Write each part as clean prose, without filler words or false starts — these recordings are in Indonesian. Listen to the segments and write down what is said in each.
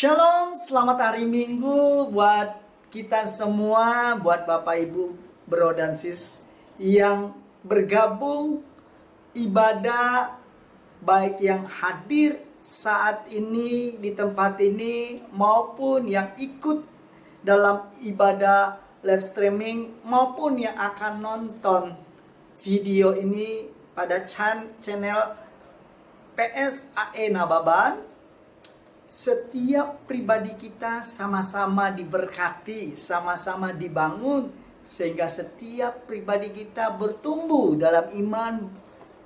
Shalom, selamat hari Minggu buat kita semua, buat Bapak Ibu, Bro dan Sis yang bergabung ibadah, baik yang hadir saat ini di tempat ini maupun yang ikut dalam ibadah live streaming maupun yang akan nonton video ini pada channel PSAE Nababan. Setiap pribadi kita sama-sama diberkati, sama-sama dibangun, sehingga setiap pribadi kita bertumbuh dalam iman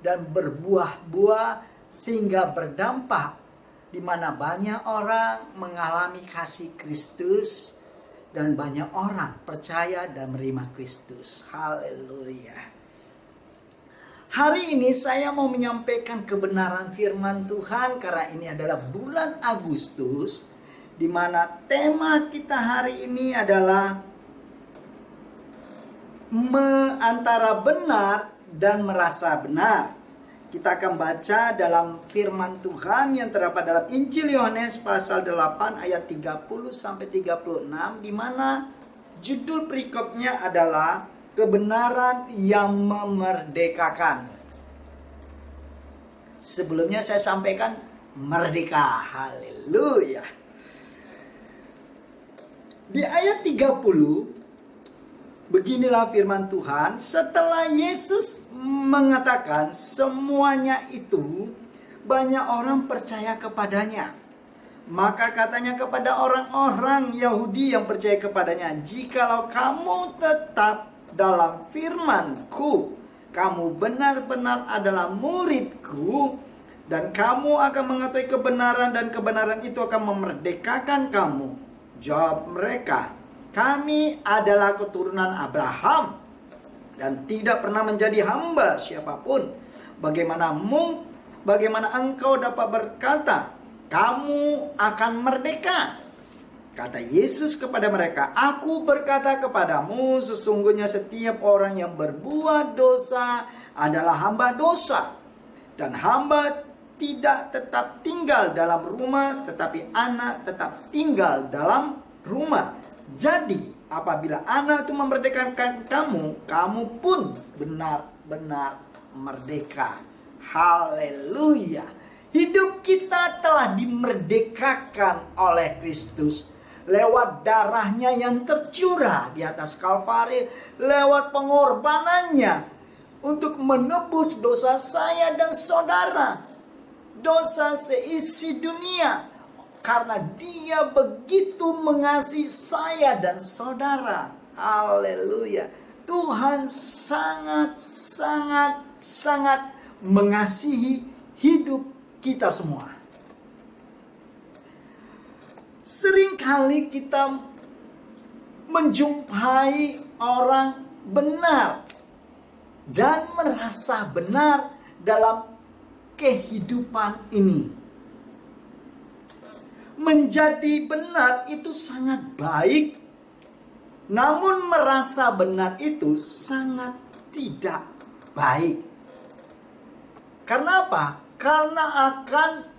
dan berbuah-buah, sehingga berdampak di mana banyak orang mengalami kasih Kristus dan banyak orang percaya dan menerima Kristus. Haleluya. Hari ini saya mau menyampaikan kebenaran firman Tuhan karena ini adalah bulan Agustus, di mana tema kita hari ini adalah antara benar dan merasa benar. Kita akan baca dalam firman Tuhan yang terdapat dalam Injil Yohanes pasal 8 ayat 30 sampai 36, di mana judul perikopnya adalah kebenaran yang memerdekakan. Sebelumnya saya sampaikan merdeka. Haleluya. Di ayat 30 beginilah firman Tuhan. Setelah Yesus mengatakan semuanya itu, banyak orang percaya kepadanya. Maka katanya kepada orang-orang Yahudi yang percaya kepadanya, "Jikalau kamu tetap dalam firman-Ku, kamu benar-benar adalah murid-Ku, dan kamu akan mengetahui kebenaran, dan kebenaran itu akan memerdekakan kamu." Jawab mereka, "Kami adalah keturunan Abraham dan tidak pernah menjadi hamba siapapun. Bagaimana engkau dapat berkata, kamu akan merdeka?" Kata Yesus kepada mereka, "Aku berkata kepadamu, sesungguhnya setiap orang yang berbuat dosa adalah hamba dosa. Dan hamba tidak tetap tinggal dalam rumah, tetapi anak tetap tinggal dalam rumah. Jadi, apabila anak itu memerdekakan kamu, kamu pun benar-benar merdeka." Haleluya. Hidup kita telah dimerdekakan oleh Kristus lewat darahnya yang tercurah di atas Kalvari, lewat pengorbanannya untuk menebus dosa saya dan saudara, dosa seisi dunia, karena Dia begitu mengasihi saya dan saudara. Haleluya. Tuhan sangat mengasihi hidup kita semua. Seringkali kita menjumpai orang benar dan merasa benar dalam kehidupan ini. Menjadi benar itu sangat baik, namun merasa benar itu sangat tidak baik. Karena apa? Karena akan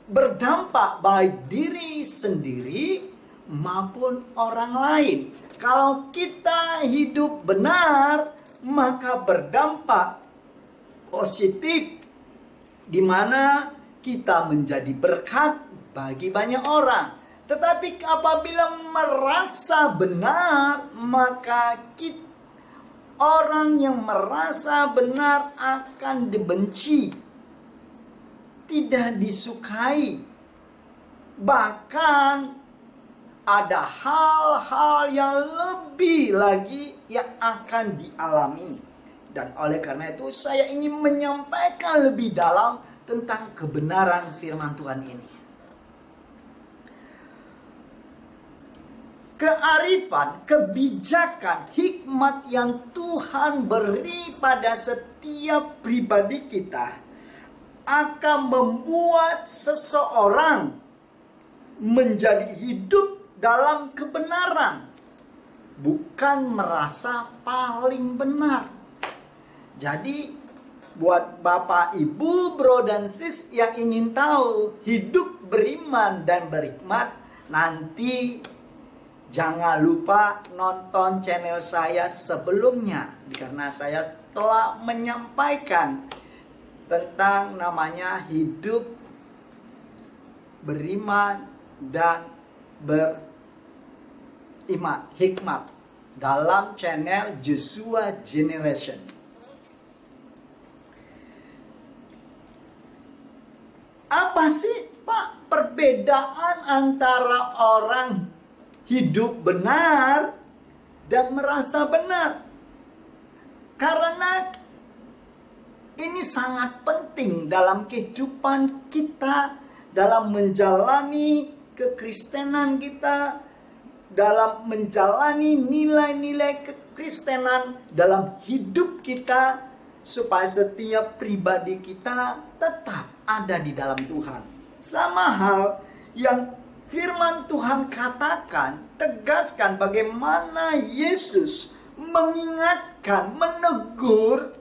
berdampak baik diri sendiri maupun orang lain. Kalau kita hidup benar, maka berdampak positif, di mana kita menjadi berkat bagi banyak orang. Tetapi apabila merasa benar, maka orang yang merasa benar akan dibenci, tidak disukai. Bahkan ada hal-hal yang lebih lagi yang akan dialami. Dan oleh karena itu saya ingin menyampaikan lebih dalam tentang kebenaran firman Tuhan ini. Kearifan, kebijakan, hikmat yang Tuhan beri pada setiap pribadi kita akan membuat seseorang menjadi hidup dalam kebenaran, bukan merasa paling benar. Jadi buat Bapak, Ibu, Bro dan Sis yang ingin tahu hidup beriman dan berhikmat, Nanti jangan lupa nonton channel saya sebelumnya, karena saya telah menyampaikan tentang namanya hidup beriman dan hikmat dalam channel Joshua Generation. Apa sih Pak perbedaan antara orang hidup benar dan merasa benar? Karena ini sangat penting dalam kehidupan kita, dalam menjalani kekristenan kita, dalam menjalani nilai-nilai kekristenan dalam hidup kita, supaya setiap pribadi kita tetap ada di dalam Tuhan. Sama hal yang firman Tuhan katakan, tegaskan bagaimana Yesus mengingatkan, menegur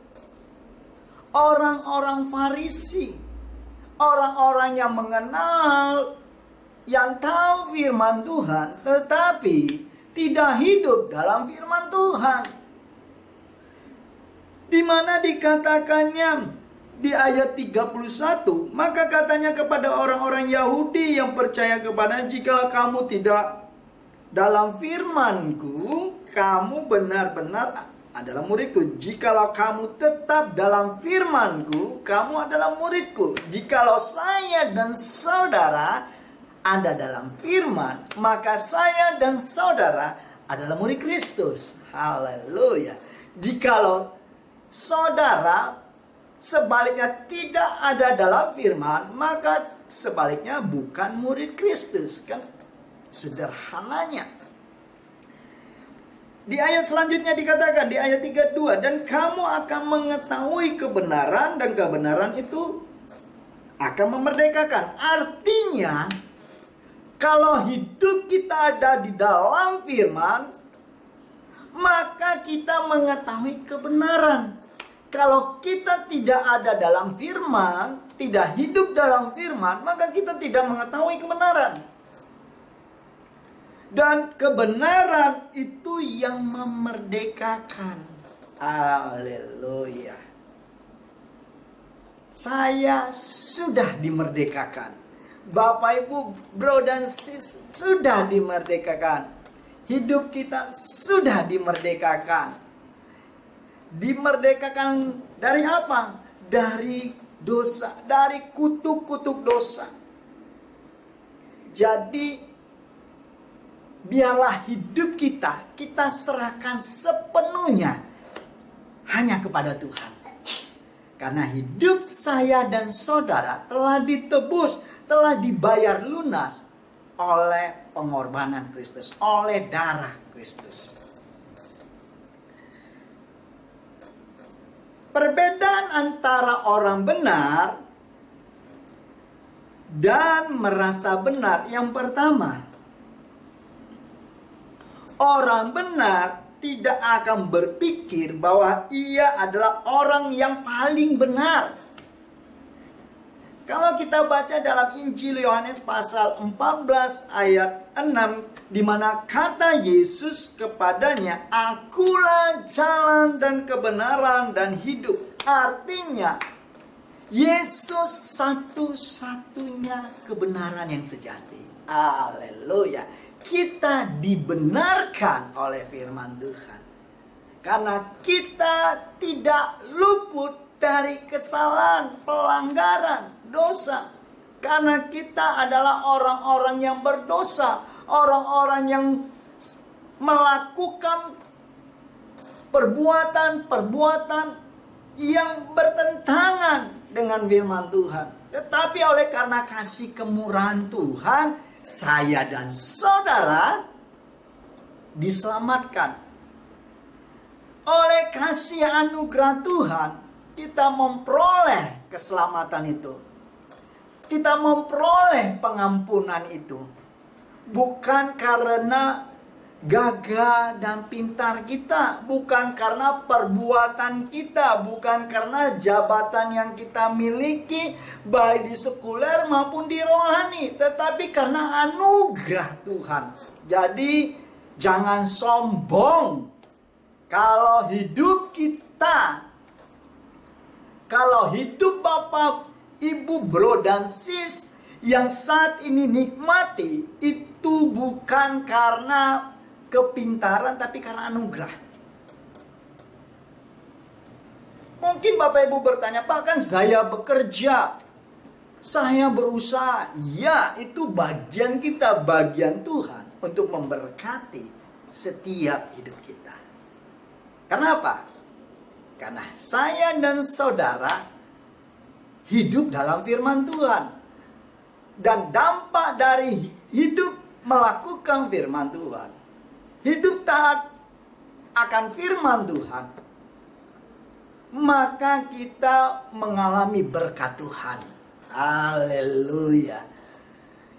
orang-orang Farisi, orang-orang yang mengenal, yang tahu firman Tuhan, tetapi tidak hidup dalam firman Tuhan. Di mana dikatakannya di ayat 31, maka katanya kepada orang-orang Yahudi yang percaya kepada, jika kamu tidak dalam firman-Ku, kamu benar-benar adalah murid-Ku. Jikalau kamu tetap dalam firman-Ku, kamu adalah murid-Ku. Jikalau saya dan saudara ada dalam firman, maka saya dan saudara adalah murid Kristus. Haleluya. Jikalau saudara sebaliknya tidak ada dalam firman, maka sebaliknya bukan murid Kristus. Kan sederhananya. Di ayat selanjutnya dikatakan, di ayat 32, dan kamu akan mengetahui kebenaran, dan kebenaran itu akan memerdekakan. Artinya, kalau hidup kita ada di dalam firman, maka kita mengetahui kebenaran. Kalau kita tidak ada dalam firman, tidak hidup dalam firman, maka kita tidak mengetahui kebenaran. Dan kebenaran itu yang memerdekakan. Haleluya. Saya sudah dimerdekakan. Bapak, Ibu, bro dan sis sudah dimerdekakan. Hidup kita sudah dimerdekakan. Dimerdekakan dari apa? Dari dosa, dari kutuk-kutuk dosa. Jadi biarlah hidup kita serahkan sepenuhnya hanya kepada Tuhan. Karena hidup saya dan saudara telah ditebus, telah dibayar lunas oleh pengorbanan Kristus, oleh darah Kristus. Perbedaan antara orang benar dan merasa benar. Yang pertama, orang benar tidak akan berpikir bahwa ia adalah orang yang paling benar. Kalau kita baca dalam Injil Yohanes pasal 14 ayat 6, di mana kata Yesus kepadanya, "Akulah jalan dan kebenaran dan hidup." Artinya, Yesus satu-satunya kebenaran yang sejati. Haleluya. Kita dibenarkan oleh firman Tuhan. Karena kita tidak luput dari kesalahan, pelanggaran, dosa. Karena kita adalah orang-orang yang berdosa. Orang-orang yang melakukan perbuatan-perbuatan yang bertentangan dengan firman Tuhan. Tetapi oleh karena kasih kemurahan Tuhan, saya dan saudara diselamatkan. Oleh kasih anugerah Tuhan, kita memperoleh keselamatan itu. Kita memperoleh pengampunan itu. Bukan karena gagah dan pintar kita, bukan karena perbuatan kita, bukan karena jabatan yang kita miliki baik di sekuler maupun di rohani, tetapi karena anugerah Tuhan. Jadi jangan sombong kalau hidup kita, kalau hidup Bapak, Ibu, Bro, dan Sis yang saat ini nikmati, itu bukan karena kepintaran, tapi karena anugerah. Mungkin Bapak Ibu bertanya, Pak, kan saya bekerja, saya berusaha. Ya, itu bagian kita, bagian Tuhan untuk memberkati setiap hidup kita. Kenapa? Karena saya dan saudara hidup dalam firman Tuhan. Dan dampak dari hidup melakukan firman Tuhan, hidup taat akan firman Tuhan, maka kita mengalami berkat Tuhan. Haleluya.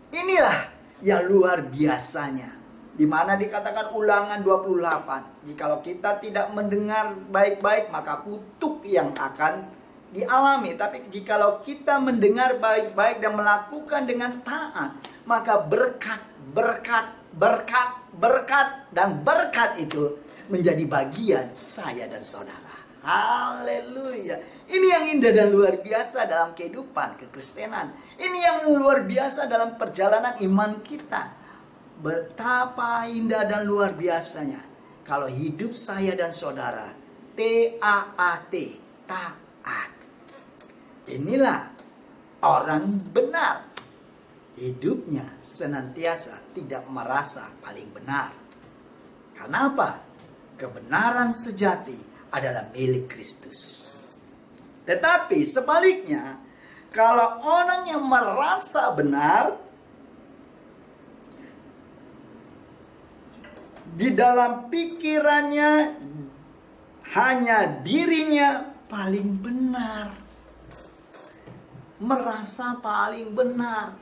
Inilah yang luar biasanya, di mana dikatakan Ulangan 28, jikalau kita tidak mendengar baik-baik, maka kutuk yang akan dialami. Tapi jikalau kita mendengar baik-baik dan melakukan dengan taat, maka berkat, dan berkat itu menjadi bagian saya dan saudara. Haleluya. Ini yang indah dan luar biasa dalam kehidupan kekristenan. Ini yang luar biasa dalam perjalanan iman kita. Betapa indah dan luar biasanya kalau hidup saya dan saudara T-A-A-T, taat. Inilah orang benar. Hidupnya senantiasa tidak merasa paling benar. Karena apa? Kebenaran sejati adalah milik Kristus. Tetapi sebaliknya, kalau orang yang merasa benar, di dalam pikirannya hanya dirinya paling benar, merasa paling benar.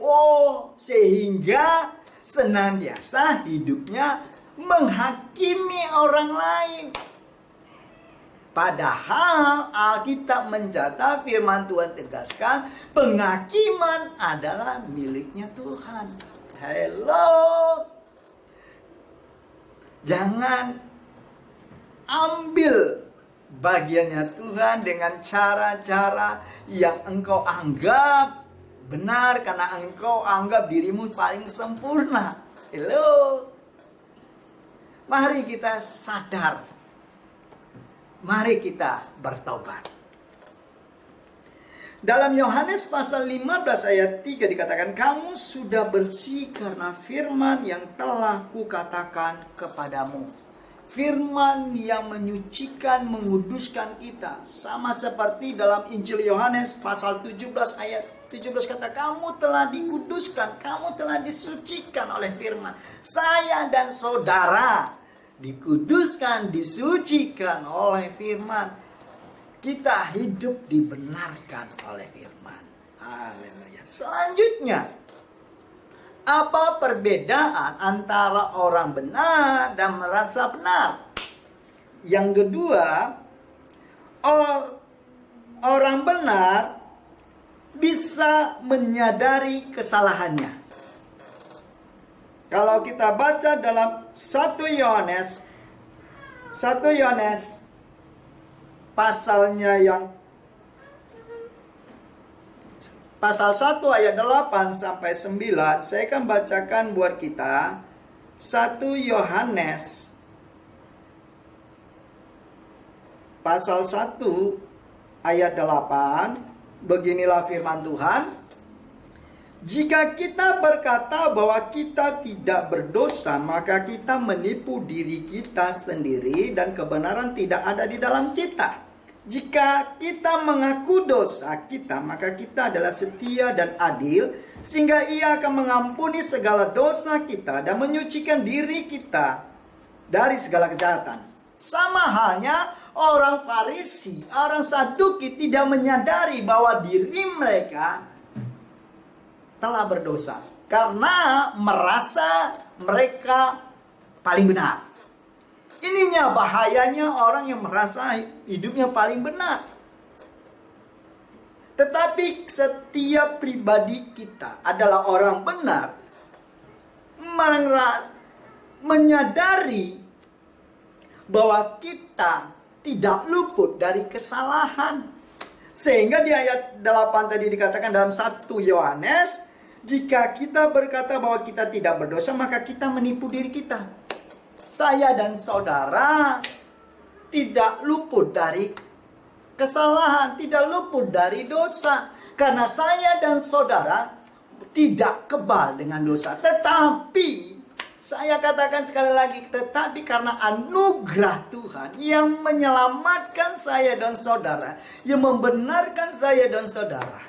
Oh, sehingga senantiasa hidupnya menghakimi orang lain. Padahal Alkitab mencatat, firman Tuhan tegaskan, penghakiman adalah miliknya Tuhan. Hello. Jangan ambil bagiannya Tuhan dengan cara-cara yang engkau anggap benar, karena engkau anggap dirimu paling sempurna. Hello. Mari kita sadar. Mari kita bertobat. Dalam Yohanes pasal 15 ayat 3 dikatakan, kamu sudah bersih karena firman yang telah kukatakan kepadamu. Firman yang menyucikan, menguduskan kita. Sama seperti dalam Injil Yohanes pasal 17 ayat 17 kata, kamu telah dikuduskan, kamu telah disucikan oleh firman. Saya dan saudara dikuduskan, disucikan oleh firman. Kita hidup dibenarkan oleh firman. Haleluya. Selanjutnya, apa perbedaan antara orang benar dan merasa benar? Yang kedua, orang benar bisa menyadari kesalahannya. Kalau kita baca dalam 1 Yohanes pasalnya yang pasal 1 ayat 8 sampai 9, saya akan bacakan buat kita. 1 Yohanes pasal 1 ayat 8, beginilah firman Tuhan. Jika kita berkata bahwa kita tidak berdosa, maka kita menipu diri kita sendiri dan kebenaran tidak ada di dalam kita. Jika kita mengaku dosa kita, maka kita adalah setia dan adil, sehingga Ia akan mengampuni segala dosa kita dan menyucikan diri kita dari segala kejahatan. Sama halnya orang Farisi, orang Saduki tidak menyadari bahwa diri mereka telah berdosa. karena merasa mereka paling benar. Ininya bahayanya orang yang merasa hidupnya paling benar. Tetapi setiap pribadi kita adalah orang benar, menyadari bahwa kita tidak luput dari kesalahan. Sehingga di ayat 8 tadi dikatakan dalam 1 Yohanes, jika kita berkata bahwa kita tidak berdosa, maka kita menipu diri kita. Saya dan saudara tidak luput dari kesalahan, tidak luput dari dosa. Karena saya dan saudara tidak kebal dengan dosa. Tetapi, saya katakan sekali lagi, tetapi karena anugerah Tuhan yang menyelamatkan saya dan saudara, yang membenarkan saya dan saudara.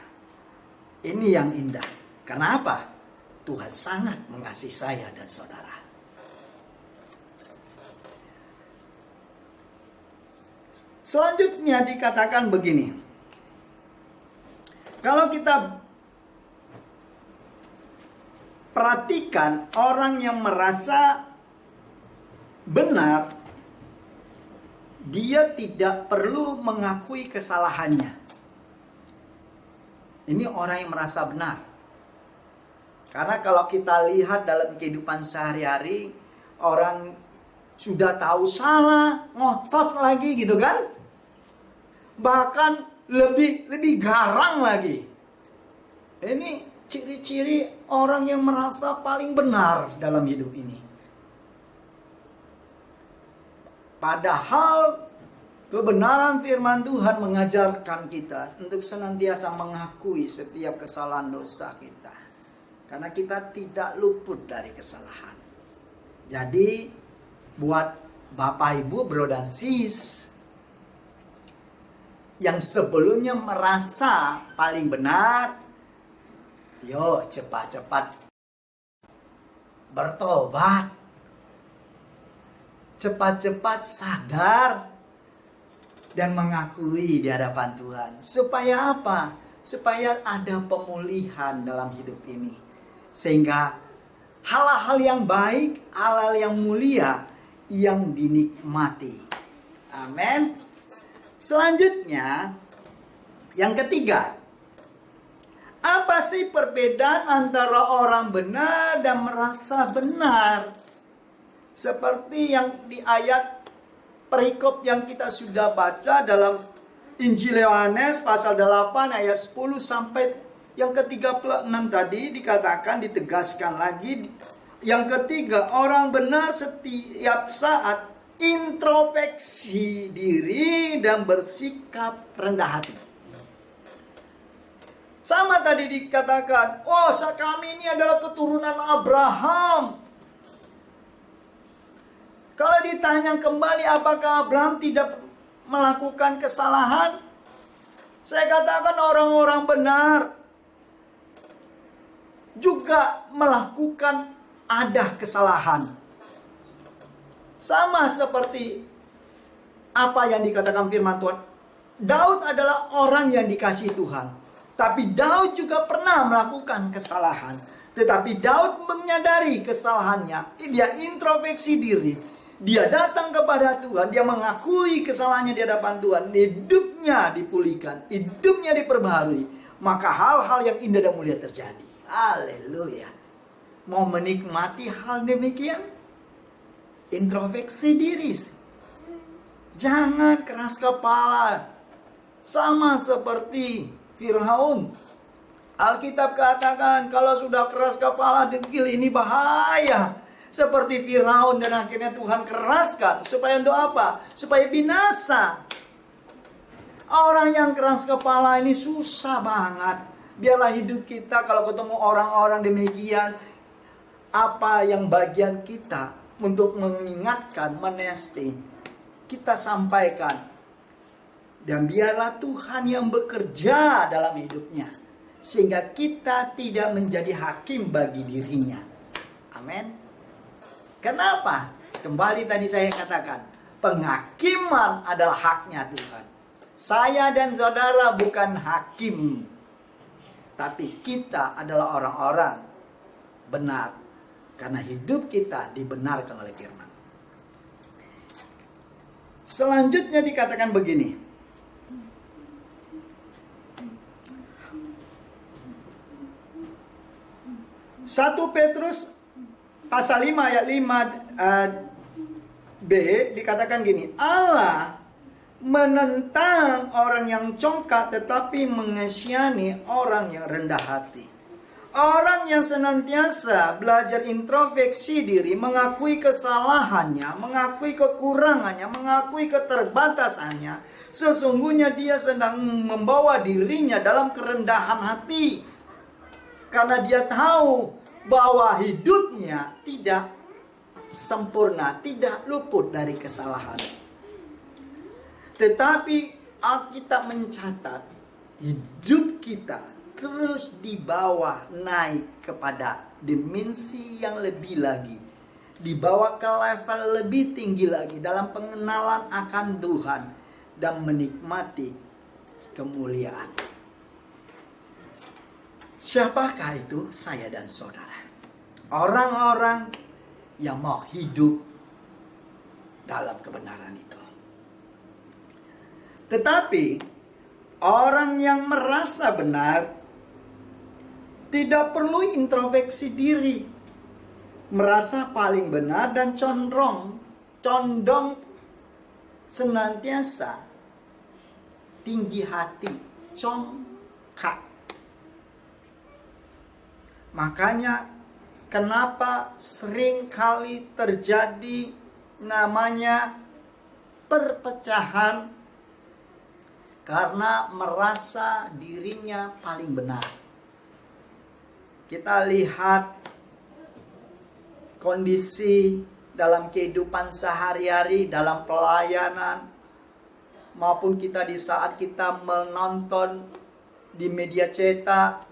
Ini yang indah. Karena apa? Tuhan sangat mengasihi saya dan saudara. Selanjutnya dikatakan begini. Kalau kita perhatikan orang yang merasa benar, dia tidak perlu mengakui kesalahannya. Ini orang yang merasa benar. Karena kalau kita lihat dalam kehidupan sehari-hari, orang sudah tahu salah, ngotot lagi gitu kan? Bahkan lebih garang lagi. Ini ciri-ciri orang yang merasa paling benar dalam hidup ini. Padahal kebenaran firman Tuhan mengajarkan kita untuk senantiasa mengakui setiap kesalahan dosa kita. Karena kita tidak luput dari kesalahan. Jadi buat Bapak Ibu, Bro dan Sis yang sebelumnya merasa paling benar, yuk cepat-cepat bertobat. Cepat-cepat sadar dan mengakui di hadapan Tuhan. Supaya apa? Supaya ada pemulihan dalam hidup ini. Sehingga hal-hal yang baik, hal-hal yang mulia yang dinikmati. Amin. Selanjutnya, yang ketiga. Apa sih perbedaan antara orang benar dan merasa benar? Seperti yang di ayat perikop yang kita sudah baca dalam Injil Yohanes pasal 8 ayat 10 sampai yang ke-36 tadi dikatakan, ditegaskan lagi. Yang ketiga, orang benar setiap saat introspeksi diri dan bersikap rendah hati. Sama tadi dikatakan, oh kami ini adalah keturunan Abraham. Kalau ditanya kembali apakah Abraham tidak melakukan kesalahan, saya katakan orang-orang benar juga melakukan ada kesalahan. Sama seperti apa yang dikatakan firman Tuhan. Daud adalah orang yang dikasihi Tuhan. Tapi Daud juga pernah melakukan kesalahan. Tetapi Daud menyadari kesalahannya. Dia introspeksi diri. Dia datang kepada Tuhan. Dia mengakui kesalahannya di hadapan Tuhan. Hidupnya dipulihkan. Hidupnya diperbaharui. Maka hal-hal yang indah dan mulia terjadi. Haleluya. Mau menikmati hal demikian? Introspeksi diri. Jangan keras kepala. Sama seperti Firaun. Alkitab katakan kalau sudah keras kepala, degil, ini bahaya. Seperti Firaun, dan akhirnya Tuhan keraskan. Supaya untuk apa? Supaya binasa. Orang yang keras kepala ini susah banget. Biarlah hidup kita kalau ketemu orang-orang demikian, apa yang bagian kita untuk mengingatkan, menesti, kita sampaikan. Dan biarlah Tuhan yang bekerja dalam hidupnya. Sehingga kita tidak menjadi hakim bagi dirinya. Amin. Kenapa? Kembali tadi saya katakan, penghakiman adalah haknya Tuhan. Saya dan saudara bukan hakim. Tapi kita adalah orang-orang benar. Karena hidup kita dibenarkan oleh firman. Selanjutnya dikatakan begini. 1 Petrus pasal 5 ayat 5 B dikatakan gini, Allah menentang orang yang congkak tetapi mengasihani orang yang rendah hati. Orang yang senantiasa belajar introspeksi diri, mengakui kesalahannya, mengakui kekurangannya, mengakui keterbatasannya, sesungguhnya dia sedang membawa dirinya dalam kerendahan hati. Karena dia tahu bahwa hidupnya tidak sempurna, tidak luput dari kesalahan. Tetapi Alkitab mencatat hidup kita terus dibawa naik kepada dimensi yang lebih lagi. Dibawa ke level lebih tinggi lagi dalam pengenalan akan Tuhan dan menikmati kemuliaan. Siapakah itu? Saya dan saudara. Orang-orang yang mau hidup dalam kebenaran itu. Tetapi orang yang merasa benar tidak perlu introspeksi diri, merasa paling benar dan condong senantiasa tinggi hati, congkak. Makanya kenapa sering kali terjadi namanya perpecahan, karena merasa dirinya paling benar. Kita lihat kondisi dalam kehidupan sehari-hari, dalam pelayanan, maupun kita di saat kita menonton di media cetak,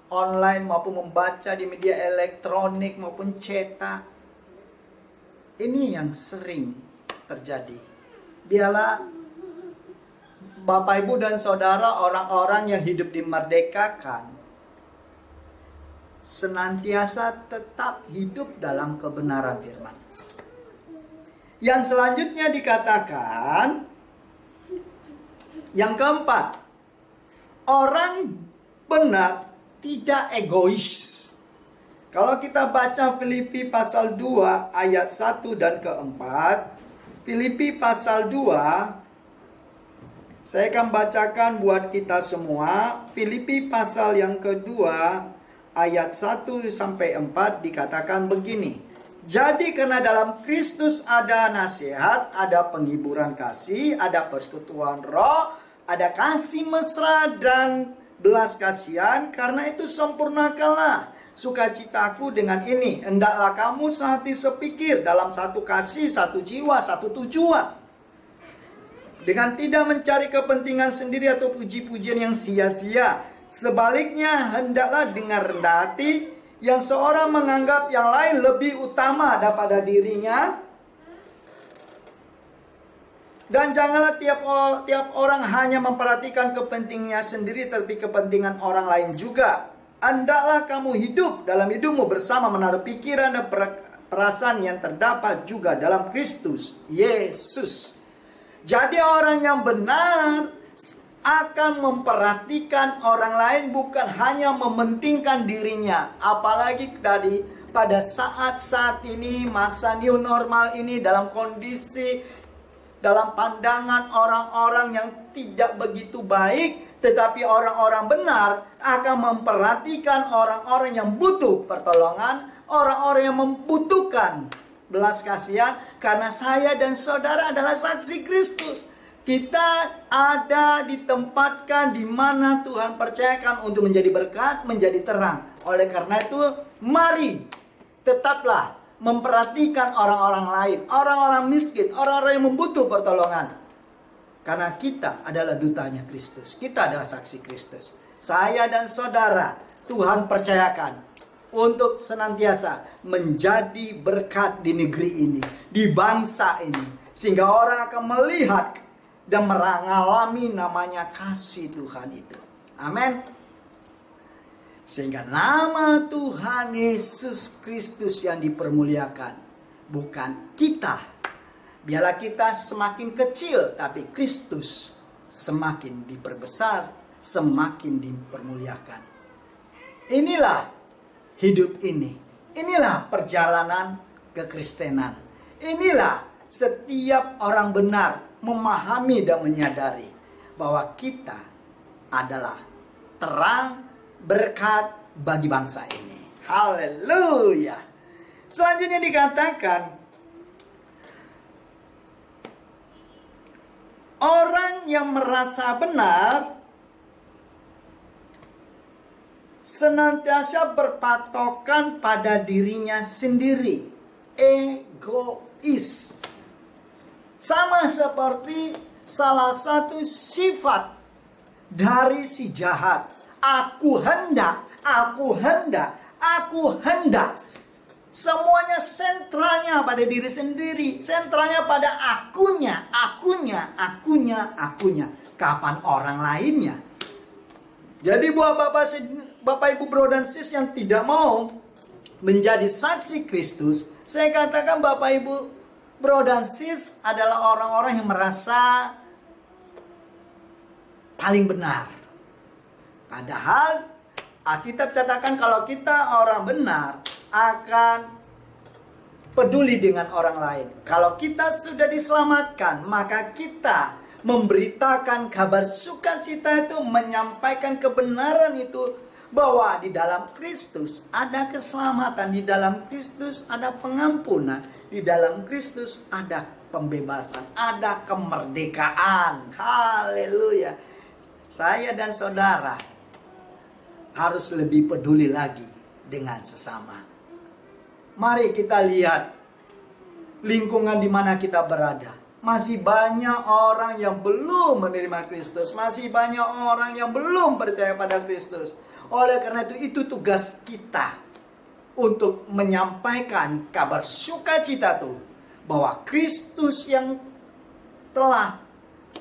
online maupun membaca di media elektronik maupun cetak. Ini yang sering terjadi. Biarlah Bapak, Ibu, dan Saudara, orang-orang yang hidup dimerdekakan, senantiasa tetap hidup dalam kebenaran firman. Yang selanjutnya dikatakan, yang keempat, orang benar tidak egois. Kalau kita baca Filipi pasal 2 ayat 1 dan keempat, Filipi pasal 2, saya akan bacakan buat kita semua. Filipi pasal yang kedua ayat 1 sampai 4 dikatakan begini. Jadi karena dalam Kristus ada nasihat, ada penghiburan kasih, ada persekutuan roh, ada kasih mesra dan belas kasihan. Karena itu sempurnakanlah sukacitaku dengan ini. Hendaklah kamu sehati sepikir dalam satu kasih, satu jiwa, satu tujuan. Dengan tidak mencari kepentingan sendiri atau puji-pujian yang sia-sia. Sebaliknya, hendaklah dengan rendah hati, yang seorang menganggap yang lain lebih utama daripada dirinya. Dan janganlah tiap orang hanya memperhatikan kepentingannya sendiri, tapi kepentingan orang lain juga. Hendaklah kamu hidup dalam hidupmu bersama menaruh pikiran dan perasaan yang terdapat juga dalam Kristus Yesus. Jadi orang yang benar akan memperhatikan orang lain, bukan hanya mementingkan dirinya. Apalagi pada saat ini, masa new normal ini, dalam kondisi, dalam pandangan orang-orang yang tidak begitu baik. Tetapi orang-orang benar akan memperhatikan orang-orang yang butuh pertolongan, orang-orang yang membutuhkan belas kasihan. Karena saya dan saudara adalah saksi Kristus. Kita ada ditempatkan di mana Tuhan percayakan untuk menjadi berkat, menjadi terang. Oleh karena itu, mari tetaplah memperhatikan orang-orang lain, orang-orang miskin, orang-orang yang membutuh pertolongan. Karena kita adalah dutanya Kristus, kita adalah saksi Kristus. Saya dan saudara, Tuhan percayakan untuk senantiasa menjadi berkat di negeri ini, di bangsa ini. Sehingga orang akan melihat dan mengalami namanya kasih Tuhan itu. Amin. Sehingga nama Tuhan Yesus Kristus yang dipermuliakan. Bukan kita. Biarlah kita semakin kecil, tapi Kristus semakin diperbesar, semakin dipermuliakan. Inilah hidup ini. Inilah perjalanan kekristenan. Inilah setiap orang benar memahami dan menyadari bahwa kita adalah terang berkat bagi bangsa ini. Haleluya. Selanjutnya dikatakan, orang yang merasa benar senantiasa berpatokan pada dirinya sendiri. Egois. Sama seperti salah satu sifat dari si jahat. Aku hendak. Semuanya sentralnya pada diri sendiri. Sentralnya pada akunya. Kapan orang lainnya? Jadi buat Bapak Ibu Bro dan Sis yang tidak mau menjadi saksi Kristus, saya katakan Bapak Ibu Bro dan Sis adalah orang-orang yang merasa paling benar. Padahal Alkitab katakan kalau kita orang benar akan peduli dengan orang lain. Kalau kita sudah diselamatkan, maka kita memberitakan kabar sukacita itu, menyampaikan kebenaran itu, bahwa di dalam Kristus ada keselamatan, di dalam Kristus ada pengampunan, di dalam Kristus ada pembebasan, ada kemerdekaan. Haleluya. Saya dan saudara harus lebih peduli lagi dengan sesama. Mari kita lihat lingkungan di mana kita berada. Masih banyak orang yang belum menerima Kristus. Masih banyak orang yang belum percaya pada Kristus. Oleh karena itu tugas kita untuk menyampaikan kabar sukacita itu, bahwa Kristus yang telah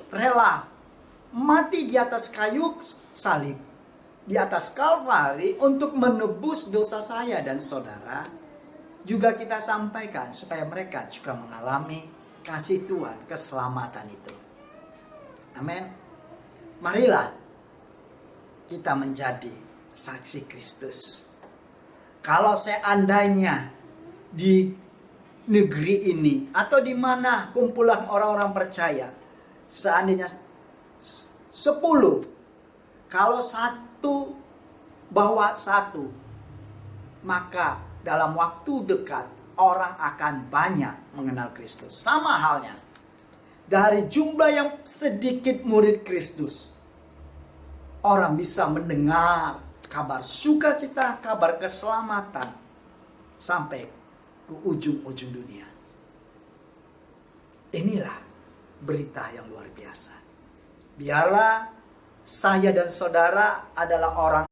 rela mati di atas kayu salib, di atas Kalvari untuk menebus dosa saya dan saudara, juga kita sampaikan supaya mereka juga mengalami kasih Tuhan, keselamatan itu. Amin. Marilah kita menjadi saksi Kristus. Kalau seandainya di negeri ini atau di mana kumpulan orang-orang percaya, seandainya 10, kalau satu bawa satu, maka dalam waktu dekat orang akan banyak mengenal Kristus. Sama halnya dari jumlah yang sedikit murid Kristus, orang bisa mendengar kabar sukacita, kabar keselamatan sampai ke ujung-ujung dunia. Inilah berita yang luar biasa. Biarlah saya dan saudara adalah orang